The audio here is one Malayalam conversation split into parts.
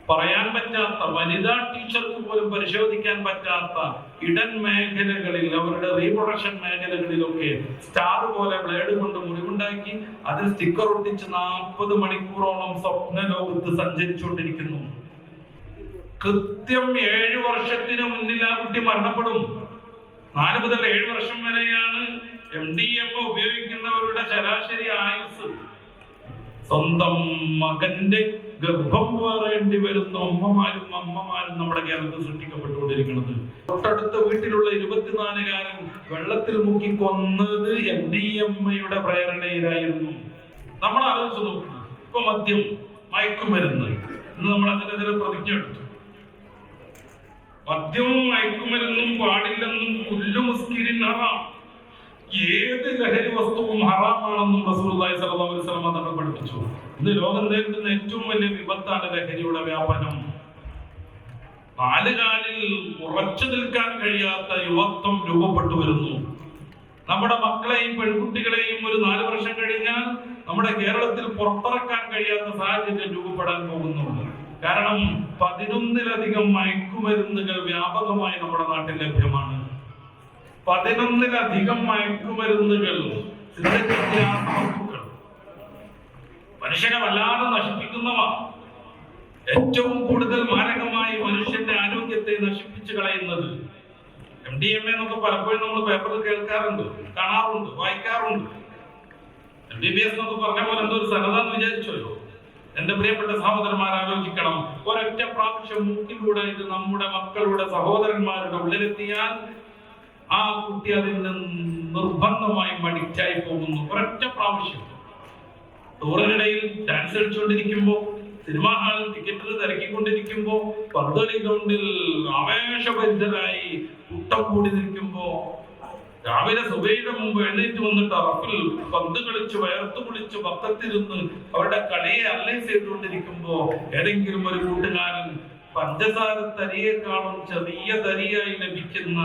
പറയാൻ പറ്റാത്ത, വനിതാ ടീച്ചർക്ക് പോലും പരിശോധിക്കാൻ പറ്റാത്ത ഇടൻ മേഖലകളിൽ, അവരുടെ റീപ്രൊഡക്ഷൻ മേഖലകളിലൊക്കെ സ്റ്റാർ പോലെ ബ്ലേഡ് കൊണ്ട് മുറിവുണ്ടാക്കി അതിൽ സ്റ്റിക്കർ ഒട്ടിച്ച് 40 മണിക്കൂറോളം സ്വപ്ന ലോകത്ത് സഞ്ചരിച്ചുകൊണ്ടിരിക്കുന്നു. കൃത്യം 7 വർഷത്തിന് മുന്നിൽ ആ കുട്ടി മരണപ്പെടും. 4 മുതൽ 7 വർഷം വരെയാണ് MDMA ഉപയോഗിക്കുന്നവരുടെ ശരാശരി ആയുസ്. സ്വന്തം മകന്റെ ഗർഭം വേറേണ്ടി വരുന്ന അമ്മമാരും നമ്മുടെ കേരളത്തിൽ സൃഷ്ടിക്കപ്പെട്ടുകൊണ്ടിരിക്കുന്നത്. തൊട്ടടുത്ത വീട്ടിലുള്ള 24-കാരൻ വെള്ളത്തിൽ മുക്കി കൊന്നത് MDMA പ്രേരണയിലായിരുന്നു. നമ്മൾ ആലോചിച്ച് നോക്കുക. ഇപ്പൊ മദ്യം, മയക്കുമരുന്ന്, ഇന്ന് നമ്മൾ അതിനെതിരെ പ്രതിജ്ഞ എടുത്തു. മദ്യവും മയക്കുമരുന്നും പാടില്ലെന്നും കുല്ലു മുസ്കിരിൻ ഹറാം, ഏത് ലഹരി വസ്തുവും ഹറാമാണെന്നും റസൂലുള്ളാഹി സ്വല്ലല്ലാഹു അലൈഹി വസല്ലം തങ്ങൾ പഠിപ്പിച്ചു. ഇന്ന് ലോകം നേരിടുന്ന ഏറ്റവും വലിയ വിപത്താണ് ലഹരിയുടെ വ്യാപനം. 4 കാലിൽ ഉറച്ചു നിൽക്കാൻ കഴിയാത്ത യുവത്വം രൂപപ്പെട്ടു വരുന്നു. നമ്മുടെ മക്കളെയും പെൺകുട്ടികളെയും ഒരു 4 വർഷം കഴിഞ്ഞാൽ നമ്മുടെ കേരളത്തിൽ പുറത്തിറക്കാൻ കഴിയാത്ത സാഹചര്യം രൂപപ്പെടാൻ പോകുന്നുണ്ട്. കാരണം 11-ലധികം മയക്കുമരുന്നുകൾ വ്യാപകമായി നമ്മുടെ നാട്ടിൽ ലഭ്യമാണ്. 11-ലധികം മയക്കുമരുന്നുകൾ, മനുഷ്യനെ വല്ലാതെ നശിപ്പിക്കുന്നവ, ഏറ്റവും കൂടുതൽ മാരകമായി മനുഷ്യന്റെ ആരോഗ്യത്തെ നശിപ്പിച്ചു കളയുന്നത്. MDMA എന്നൊക്കെ പലപ്പോഴും നമ്മൾ പേപ്പറിൽ കേൾക്കാറുണ്ട്, കാണാറുണ്ട്, വായിക്കാറുണ്ട്. MBBS എന്നൊക്കെ പറഞ്ഞ പോലെ എന്തോ ഒരു സന്നദ്ധാന്ന് വിചാരിച്ചല്ലോ. എന്റെ പ്രിയപ്പെട്ട സഹോദരന്മാർ ആലോചിക്കണം. ഒരൊറ്റ പ്രാവശ്യം മൂക്കിലൂടെ ഇത് നമ്മുടെ മക്കളുടെ സഹോദരന്മാരുടെ ഉള്ളിലെത്തിയാൽ ആ കുട്ടി അതിന് നിർബന്ധമായും അഡിക്റ്റായി പോകുന്നു. ഒരൊറ്റ പ്രാവശ്യം. ടൂറിനിടയിൽ ഡാൻസ് കളിച്ചുകൊണ്ടിരിക്കുമ്പോ, സിനിമാ ഹാളിൽ ടിക്കറ്റിൽ തിരക്കിക്കൊണ്ടിരിക്കുമ്പോ, പന്തളി ഗ്രൗണ്ടിൽ ആവേശഭരിതരായി കൂട്ടം കൂടി നിൽക്കുമ്പോ, രാവിലെ സുബഹിയുടെ മുമ്പ് എഴുന്നേറ്റ് വന്നിട്ട് അറഫിൽ പന്ത് കളിച്ച് വയർത്തു കുളിച്ച് പക്കത്തിരുന്ന് അവരുടെ കളിയെ അനലൈസ് ചെയ്തുകൊണ്ടിരിക്കുമ്പോ ഏതെങ്കിലും ഒരു കൂട്ടുകാരൻ പഞ്ചസാര തരിയേക്കാളും ചെറിയ തരിയായി ലഭിക്കുന്ന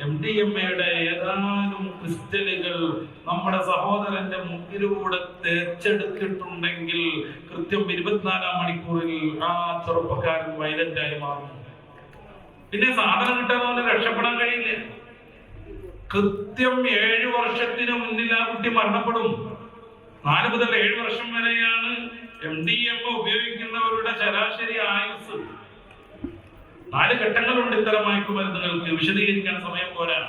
MDMA ഏതാനും ക്രിസ്റ്റലുകൾ നമ്മുടെ സഹോദരന്റെ മുക്കിലൂടെ തേച്ചെടുത്തിട്ടുണ്ടെങ്കിൽ കൃത്യം 24-ാം മണിക്കൂറിൽ ആ ചെറുപ്പക്കാരൻ വയലന്റായി മാറുന്നു. പിന്നെ സാധനം കിട്ടാതെ രക്ഷപ്പെടാൻ കഴിയില്ല. കൃത്യം 7 വർഷത്തിന് മുന്നിൽ ആ കുട്ടി മരണപ്പെടും. 4 മുതൽ 7 വർഷം വരെയാണ് MDMA ഉപയോഗിക്കുന്നവരുടെ ശരാശരി ആയുസ്. 4 ഘട്ടങ്ങളുണ്ട് ഇത്തരം മയക്കുമരുന്നുകൾക്ക്. വിശദീകരിക്കാൻ സമയം പോരാ.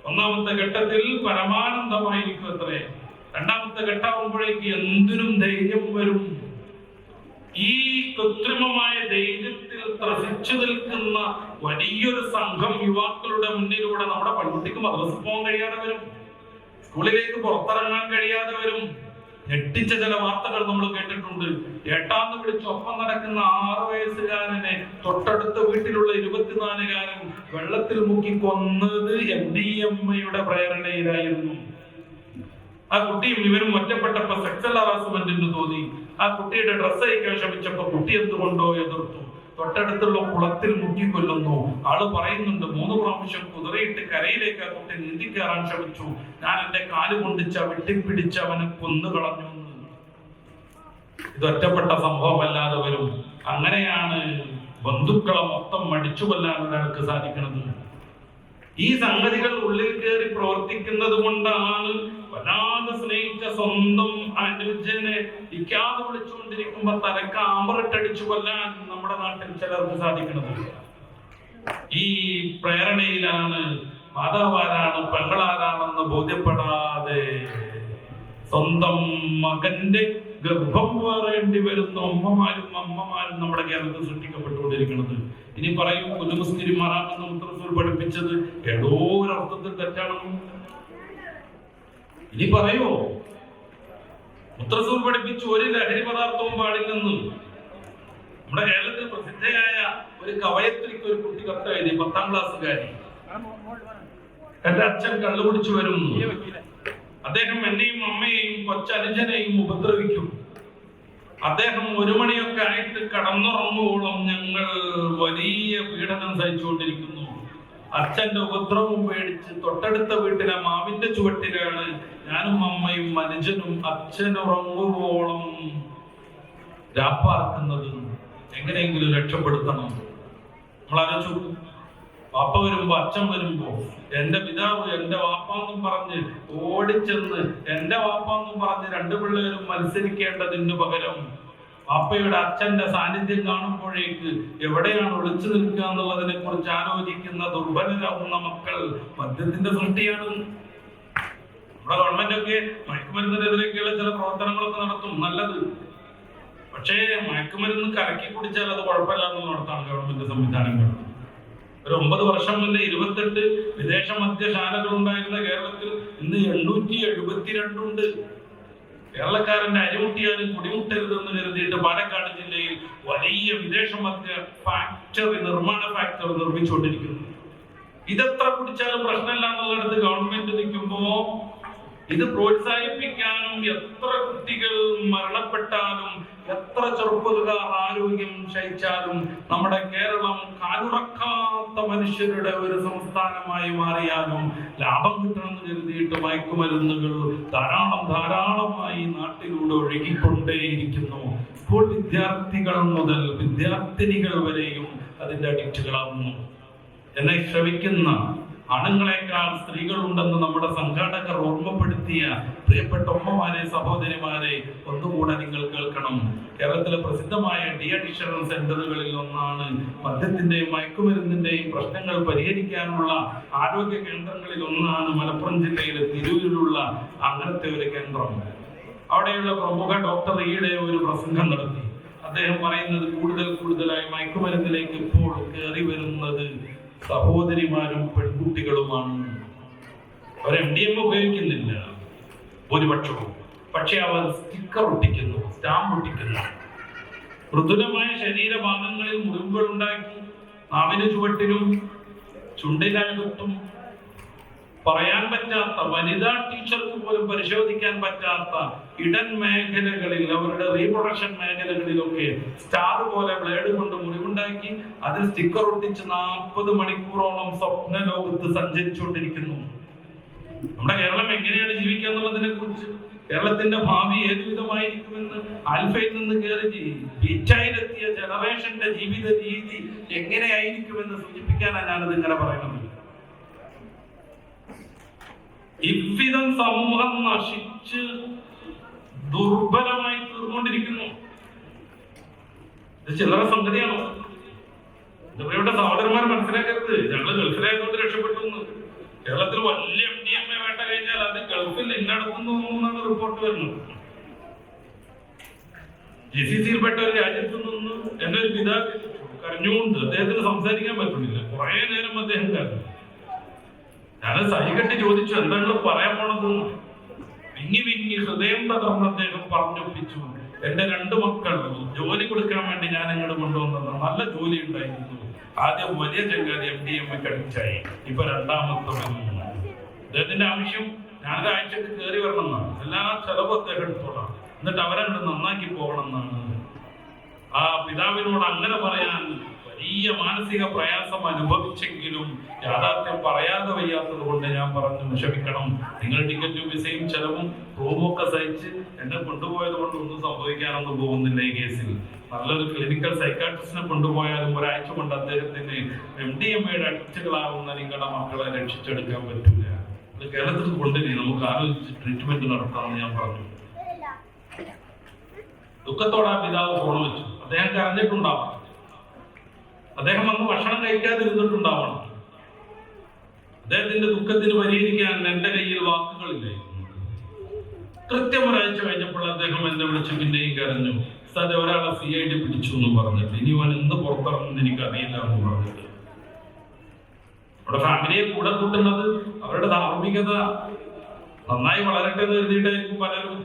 1-ാമത്തെ ഘട്ടത്തിൽ പരമാനന്ദമായിരിക്കും അത്രേ. 2-ാമത്തെ ഘട്ടമാകുമ്പോഴേക്ക് എന്തിനും ധൈര്യം വരും. ഈ കൃത്രിമമായ ധൈര്യത്തിൽ ത്രസിച്ചു നിൽക്കുന്ന വലിയൊരു സംഘം യുവാക്കളുടെ മുന്നിലൂടെ നമ്മുടെ പെൺകുട്ടിക്ക് മദ്രസ പോകാൻ കഴിയാതെ വരും, സ്കൂളിലേക്ക് പുറത്തിറങ്ങാൻ കഴിയാതെ വരും. ഞെട്ടിച്ച ചില വാർത്തകൾ നമ്മൾ കേട്ടിട്ടുണ്ട്. ഏട്ടാന്ന് വിളിച്ച് ഒപ്പം നടക്കുന്ന 6 വയസ്സുകാരനെ തൊട്ടടുത്ത വീട്ടിലുള്ള 24-കാരൻ വെള്ളത്തിൽ മുക്കി കൊന്നത് MDMA പ്രേരണയിലായിരുന്നു. ആ കുട്ടിയും ഇവരും ഒറ്റപ്പെട്ടപ്പോ സെക്സൽ ഹറാസ്മെന്റിന് തോന്നി. ആ കുട്ടിയുടെ ഡ്രസ്സ് അയക്കാൻ ശ്രമിച്ചപ്പോ കുട്ടി എന്തുകൊണ്ടോ എതിർത്തു. തൊട്ടടുത്തുള്ള കുളത്തിൽ മുക്കിക്കൊല്ലുന്നു. ആള് പറയുന്നുണ്ട് 3 പ്രാവശ്യം കുതിരയിട്ട് കരയിലേക്ക് ആ കുട്ടി നീന്തിക്കയറാൻ ശ്രമിച്ചു. ഞാൻ എന്റെ കാല് കൊണ്ട് ചവിട്ടിപ്പിടിച്ച് അവനെ കൊന്നുകളഞ്ഞു. ഇത് ഒറ്റപ്പെട്ട സംഭവമല്ലാതെ വരും. അങ്ങനെയാണ് ബന്ധുക്കളെ മൊത്തം മടിച്ചു കൊല്ലാൻ ഒരാൾക്ക് സാധിക്കുന്നത്. ഈ സംഗതികൾ ഉള്ളിൽ കയറി പ്രവർത്തിക്കുന്നത് കൊണ്ടാണ് വല്ലാതെ സ്നേഹിച്ച സ്വന്തം അനുജനെ ഇക്കാതെ വിളിച്ചുകൊണ്ടിരിക്കുമ്പോ തലക്ക് ആമ്പറിട്ടടിച്ചു കൊല്ലാൻ നമ്മുടെ നാട്ടിൽ ചിലർക്ക് സാധിക്കുന്നത്. ഈ പ്രേരണയിലാണ് മാതാവാരാണ് പെങ്ങളാരാണെന്ന് ബോധ്യപ്പെടാതെ സ്വന്തം മകന്റെ ഗർഭം വേറേണ്ടി വരുന്ന അമ്മമാരും നമ്മുടെ കേരളത്തിൽ സൃഷ്ടിക്കപ്പെട്ടുകൊണ്ടിരിക്കുന്നത്. ഇനി പറയും കുല്ലു മുസ്കിരിൻ ഹറാം എന്ന് റസൂൽ പഠിപ്പിച്ചത് ഏതോ ഒരർത്ഥത്തിൽ തെറ്റാണെന്ന്. ഇനി പറയോ റസൂൽ പഠിപ്പിച്ചു ഒരു ലഹരി പദാർത്ഥവും പാടില്ലെന്ന്. നമ്മുടെ കേരളത്തിൽ പ്രസിദ്ധയായ ഒരു കവയത്രിക്ക് ഒരു കുട്ടി കത്ത് എഴുതി, 10-ാം ക്ലാസ്സുകാരി. എന്റെ അച്ഛൻ കള്ളുകുടിച്ചു വരും, അദ്ദേഹം എന്നെയും അമ്മയെയും കൊച്ചനുജനെയും ഉപദ്രവിക്കും, അദ്ദേഹം 1 മണിയൊക്കെ ആയിട്ട് കടന്നുറങ്ങുവോളം ഞങ്ങൾ വലിയ പീഡനം സഹിച്ചുകൊണ്ടിരിക്കുന്നു. അച്ഛന്റെ ഉപദ്രവം പേടിച്ച് തൊട്ടടുത്ത വീട്ടിലെ മാവിന്റെ ചുവട്ടിലാണ് ഞാനും അമ്മയും അനുജനും അച്ഛനുറങ്ങുവോളം രാപ്പാർക്കുന്നത്. എങ്ങനെയെങ്കിലും രക്ഷപ്പെടുത്തണം. നമ്മൾ ആലോചിച്ചു, വാപ്പ വരുമ്പോ അച്ഛൻ വരുമ്പോ എന്റെ പിതാവ് എന്റെ വാപ്പാന്നും പറഞ്ഞ് ഓടിച്ചെന്ന് എന്റെ വാപ്പാന്നും പറഞ്ഞ് രണ്ടു പിള്ളേരും മത്സരിക്കേണ്ടതിന് പകരം വാപ്പയുടെ അച്ഛന്റെ സാന്നിധ്യം കാണുമ്പോഴേക്ക് എവിടെയാണ് ഒളിച്ചു നിൽക്കുക എന്നുള്ളതിനെ കുറിച്ച് ആലോചിക്കുന്ന ദുർബലരാകുന്ന മക്കൾ മദ്യത്തിന്റെ സൃഷ്ടിയാണ്. നമ്മുടെ ഗവൺമെന്റ് ഒക്കെ മയക്കുമരുന്നിനെതിരെയൊക്കെയുള്ള ചില പ്രവർത്തനങ്ങളൊക്കെ നടത്തും, നല്ലത്. പക്ഷേ മയക്കുമരുന്ന് കലക്കി കുടിച്ചാൽ അത് കുഴപ്പമില്ല എന്നുള്ളതാണ് ഗവൺമെന്റ് സംവിധാനങ്ങൾ. ഒരു 9 വർഷം മുന്നേ 28 വിദേശ മദ്യശാലകൾ ഉണ്ടായിരുന്ന കേരളത്തിൽ ഇന്ന് 872 ഉണ്ട്. കേരളക്കാരന്റെ അരിമുട്ടിയാലും കുടിമുട്ടരുതെന്ന് കരുതിയിട്ട് പാലക്കാട് ജില്ലയിൽ വലിയ വിദേശ മദ്യ ഫാക്ടറി, നിർമ്മാണ ഫാക്ടറി നിർമ്മിച്ചുകൊണ്ടിരിക്കുന്നു. ഇതെത്ര കുടിച്ചാലും പ്രശ്നമില്ല എന്നുള്ളിടത്ത് ഗവൺമെന്റ് നിൽക്കുമ്പോ ഇത് പ്രോത്സാഹിപ്പിക്കാനും എത്ര കുട്ടികൾ മരണപ്പെട്ടാലും എത്ര ചെറുപ്പക്കാർ ആരോഗ്യം ക്ഷയിച്ചാലും നമ്മുടെ കേരളം കാലുറക്കാത്ത മനുഷ്യരുടെ ഒരു സംസ്ഥാനമായി മാറിയാലും ലാഭം കിട്ടണമെന്ന് കരുതിയിട്ട് മയക്കുമരുന്നുകൾ ധാരാളമായി നാട്ടിലൂടെ ഒഴുകിക്കൊണ്ടേയിരിക്കുന്നു. സ്കൂൾ വിദ്യാർത്ഥികൾ മുതൽ വിദ്യാർത്ഥിനികൾ വരെയും അതിന്റെ അഡിക്റ്റുകളാവുന്നു. എന്നെ ശ്രവിക്കുന്ന ആണുങ്ങളെക്കാൾ സ്ത്രീകളുണ്ടെന്ന് നമ്മുടെ സംഘാടകർ ഓർമ്മപ്പെടുത്തിയ പ്രിയപ്പെട്ട ഉമ്മമാരെ, സഹോദരിമാരെ, ഒന്നുകൂടെ നിങ്ങൾ കേൾക്കണം. കേരളത്തിലെ പ്രസിദ്ധമായ ഡി അഡിക്ഷൻ സെന്ററുകളിൽ ഒന്നാണ്, മദ്യത്തിന്റെയും മയക്കുമരുന്നിന്റെയും പ്രശ്നങ്ങൾ പരിഹരിക്കാനുള്ള ആരോഗ്യ കേന്ദ്രങ്ങളിൽ ഒന്നാണ് മലപ്പുറം ജില്ലയിലെ തിരൂരിലുള്ള അങ്ങനത്തെ ഒരു കേന്ദ്രം. അവിടെയുള്ള പ്രമുഖ ഡോക്ടർ ഈയിടെ ഒരു പ്രസംഗം നടത്തി. അദ്ദേഹം പറയുന്നത് കൂടുതലായി മയക്കുമരുന്നിലേക്ക് ഇപ്പോൾ കയറി വരുന്നത് സഹോദരിമാരും പെൺകുട്ടികളുമാണ്. അവർ MDMA ഉപയോഗിക്കുന്നില്ല ഭൂരിപക്ഷവും, പക്ഷെ അവർ സ്റ്റിക്കർ ഒട്ടിക്കുന്നു, സ്റ്റാമ്പ് ഒട്ടിക്കുന്നു. മൃദുലമായ ശരീരഭാഗങ്ങളിൽ മുറിവുകൾ ഉണ്ടാക്കി നാവിന് ചുവട്ടിലും ചുണ്ടിനകത്തും പറയാൻ പറ്റാത്ത, വനിതാ ടീച്ചർക്ക് പോലും പരിശോധിക്കാൻ പറ്റാത്ത ഇടൻ മേഖലകളിൽ, അവരുടെ റീപ്രൊഡക്ഷൻ മേഖലകളിലൊക്കെ സ്റ്റാർ പോലെ ബ്ലേഡ് കൊണ്ട് മുറിവുണ്ടാക്കി അതിൽ സ്റ്റിക്കർ ഒട്ടിച്ച് 40 മണിക്കൂറോളം സ്വപ്ന ലോകത്ത് സഞ്ചരിച്ചുകൊണ്ടിരിക്കുന്നു. നമ്മുടെ കേരളം എങ്ങനെയാണ് ജീവിക്കുക എന്നുള്ളതിനെ കുറിച്ച്, കേരളത്തിന്റെ ഭാവി ഏതു വിധമായിരിക്കുമെന്ന്, ആൽഫയിൽ നിന്ന് കയറി ബീറ്റായിലെത്തിയ ജനറേഷന്റെ ജീവിത രീതി എങ്ങനെയായിരിക്കുമെന്ന് സൂചിപ്പിക്കാനാണ് ഞാനത് ഇങ്ങനെ പറയുന്നത്. ഇவ்விதം സമൂഹം നശിച്ച് ദുർബലമായി തീർന്നുകൊണ്ടിരിക്കുന്നു. ഇത് ചില്ലറ സംഗതിയാണോ? ഇവിടെ സഹോദരന്മാർ മനസ്സിലാക്കരുത്, ഞങ്ങൾ ഗൾഫിലായതുകൊണ്ട് രക്ഷപ്പെട്ടു. കേരളത്തിൽ വലിയ MDMA വേട്ട കഴിഞ്ഞാൽ അത് ഗൾഫിൽ എല്ലായിടത്തും എന്നാണ് റിപ്പോർട്ട് വരുന്നത്. GCC-യിൽപ്പെട്ട ഒരു രാജ്യത്ത് നിന്ന് എന്റെ ഒരു പിതാവ് കരഞ്ഞുകൊണ്ട്, അദ്ദേഹത്തിന് സംസാരിക്കാൻ പറ്റുന്നില്ല, കുറെ നേരം അദ്ദേഹം കരഞ്ഞു. ഞാൻ സഹികെട്ടി ചോദിച്ചു, എന്താണ് പറയാൻ പോണത്? വിങ്ങി ഹൃദയം തകർന്ന് അദ്ദേഹം പറഞ്ഞൊപ്പിച്ചു, എന്റെ 2 മക്കൾ ജോലി കൊടുക്കാൻ വേണ്ടി ഞാൻ ഇങ്ങോട്ട് കൊണ്ടുവന്നത്, നല്ല ജോലി ഉണ്ടായിരുന്നു. ആദ്യം വലിയ ചങ്ങാതി MDMA അഡിക്റ്റായി, ഇപ്പൊ രണ്ടാമത്തെ. അദ്ദേഹത്തിന്റെ ആവശ്യം ഞാനൊരു ആഴ്ചക്ക് കയറി വരണം എന്നാണ്, എല്ലാ ചെലവും അദ്ദേഹം എടുത്തോളാം, എന്നിട്ട് അവരങ്ങോട്ട് നന്നാക്കി പോകണം എന്നാണ്. ആ പിതാവിനോട് അങ്ങനെ പറയാൻ വലിയ മാനസിക പ്രയാസം അനുഭവിച്ചെങ്കിലും യാഥാർത്ഥ്യം പറയാതെ വയ്യാത്തത് കൊണ്ട് ഞാൻ പറഞ്ഞു, ക്ഷമിക്കണം, നിങ്ങൾ ടിക്കറ്റും വിസയും ചെലവും റൂമും ഒക്കെ സഹിച്ച് എന്നെ കൊണ്ടുപോയത് കൊണ്ട് ഒന്നും സംഭവിക്കാനൊന്നും പോകുന്നില്ല. ഈ കേസിൽ നല്ലൊരു ക്ലിനിക്കൽ സൈക്കാട്രിസ്റ്റിനെ കൊണ്ടുപോയാലും ഒരാഴ്ച കൊണ്ട് അദ്ദേഹത്തിന് MDMA അഡിക്റ്റുകളാവുന്ന നിങ്ങളുടെ മക്കളെ രക്ഷിച്ചെടുക്കാൻ പറ്റില്ല. അത് കേരളത്തിൽ കൊണ്ടുവരി, നമുക്ക് ആലോചിച്ച് ട്രീറ്റ്മെന്റ് നടത്താമെന്ന് ഞാൻ പറഞ്ഞു. ദുഃഖത്തോടെ ആ പിതാവ് ഫോൺ വെച്ചു. അദ്ദേഹം കരഞ്ഞിട്ടുണ്ടാവാം, അദ്ദേഹം വന്ന് ഭക്ഷണം കഴിക്കാതിരുന്നിട്ടുണ്ടാവണം. അദ്ദേഹത്തിന്റെ ദുഃഖത്തിന് പരിഹരിക്കാൻ എന്റെ കയ്യിൽ വാക്കുകളില്ലായിരുന്നു. കൃത്യം ഒരാഴ്ച കഴിഞ്ഞപ്പോൾ അദ്ദേഹം എന്നെ വിളിച്ച് പിന്നെയും കരഞ്ഞു, സാറെ ഒരാളെ CID പിടിച്ചു എന്ന് പറഞ്ഞിട്ട്, ഇനി അവൻ എന്ത് പുറത്തിറങ്ങുന്നത് എനിക്ക് അറിയില്ല എന്ന് പറഞ്ഞിട്ട്. അവിടെ ഫാമിലിയെ കൂടെ കൂട്ടുന്നത് അവരുടെ ധാർമ്മികത നന്നായി വളരട്ടെ എന്ന് കരുതിയിട്ടായിരിക്കും പലരും.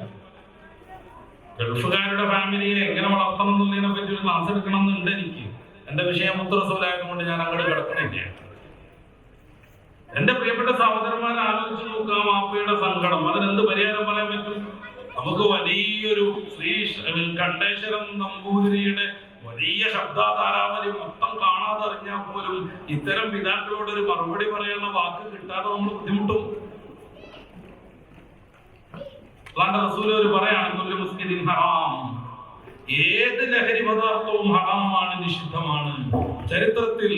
ഗൾഫുകാരുടെ ഫാമിലിയെ എങ്ങനെ വളർത്തണം എന്നുള്ളതിനെ പറ്റി ഒരു ക്ലാസ് എടുക്കണം എന്നുണ്ട് എനിക്ക്. എന്റെ വിഷയം മുത്തറസൂലായതുകൊണ്ട് ഞാൻ അങ്ങോട്ട് കിടക്കണില്ല. എന്റെ പ്രിയപ്പെട്ട സഹോദരന്മാർ ആലോചിച്ച് നോക്കാം, വാപ്പയുടെ സങ്കടം, അതിനെന്ത് പരിഹാരം പറയാൻ പറ്റും? നമുക്ക് വലിയൊരു ശ്രീ കണ്ഠേശ്വരം നമ്പൂതിരിയുടെ വലിയ ശബ്ദാധാരാവലി മൊത്തം കാണാതെ അറിഞ്ഞാൽ പോലും ഇത്തരം പിതാക്കളോട് ഒരു മറുപടി പറയാനുള്ള വാക്ക് കിട്ടാതെ നമ്മൾ ബുദ്ധിമുട്ടും. റസൂൽ പറയാണ്, ഏത് ലഹരി പദാർത്ഥവും ഹറാമാണ്, നിഷിദ്ധമാണ്. ചരിത്രത്തിൽ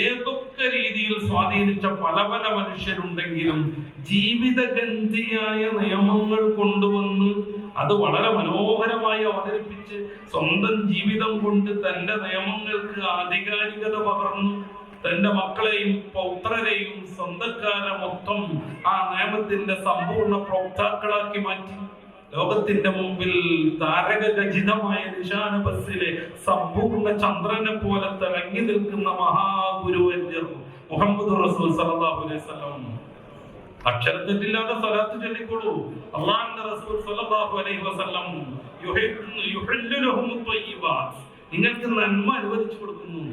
ഏതൊക്കെ രീതിയിൽ സ്വാധീനിച്ച പല പല മനുഷ്യരുണ്ടെങ്കിലും ജീവിതഗന്ധിയായ നിയമങ്ങൾ കൊണ്ടുവന്ന് അത് വളരെ മനോഹരമായി അവതരിപ്പിച്ച് സ്വന്തം ജീവിതം കൊണ്ട് തന്റെ നിയമങ്ങൾക്ക് ആധികാരികത പകർന്നു തന്റെ മക്കളെയും പൗത്രരെയും സ്വന്തക്കാരെ മൊത്തം ആ നിയമത്തിന്റെ സമ്പൂർണ്ണ പ്രോക്താക്കളാക്കി മാറ്റി. ലോകത്തിന്റെ മുമ്പിൽ താരകഖചിതമായ നിശാന ബസ്സിലെ സമ്പൂർണ്ണ ചന്ദ്രനെ പോലെ തിളങ്ങി നിൽക്കുന്ന മഹാഗുരുവര്യർ മുഹമ്മദ് റസൂൽ സല്ലല്ലാഹു അലൈഹി വസല്ലം. അക്ഷരത്തെറ്റില്ലാതെ സ്വലാത്ത് ചൊല്ലിക്കോളൂ. അല്ലാഹുവിന്റെ റസൂൽ സല്ലല്ലാഹു അലൈഹി വസല്ലം യുഹില്ലു ലഹുമുത് ത്വയ്യിബാത്ത്, നിങ്ങൾക്ക് നന്മ അനുവദിച്ചു കൊടുക്കുന്നു.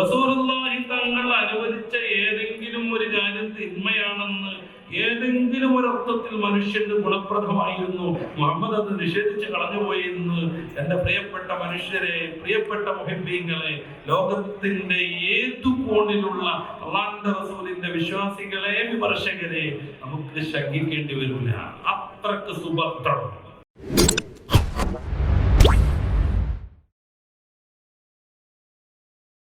റസൂലുള്ളാഹി തങ്ങൾ അനുവദിച്ച ഏതെങ്കിലും ഒരു കാര്യം തിന്മയാണെന്ന് ഏതെങ്കിലും ഒരർത്ഥത്തിൽ മനുഷ്യന്റെ ഗുണപ്രദമായിരുന്നു, മുഹമ്മദ് അത് നിഷേധിച്ച് കളഞ്ഞുപോയി എന്ന് എന്റെ പ്രിയപ്പെട്ട മനുഷ്യരെ, പ്രിയപ്പെട്ട മുഹിബ്ബീങ്ങളെ, ലോകത്തിന്റെ ഏതു കോണിലുള്ള അല്ലാഹുവിന്റെ റസൂലിന്റെ വിശ്വാസികളെ, വിമർശകരെ നമുക്ക് ശങ്കിക്കേണ്ടി വരില്ല. അത്രക്ക് സുഭദ്രം.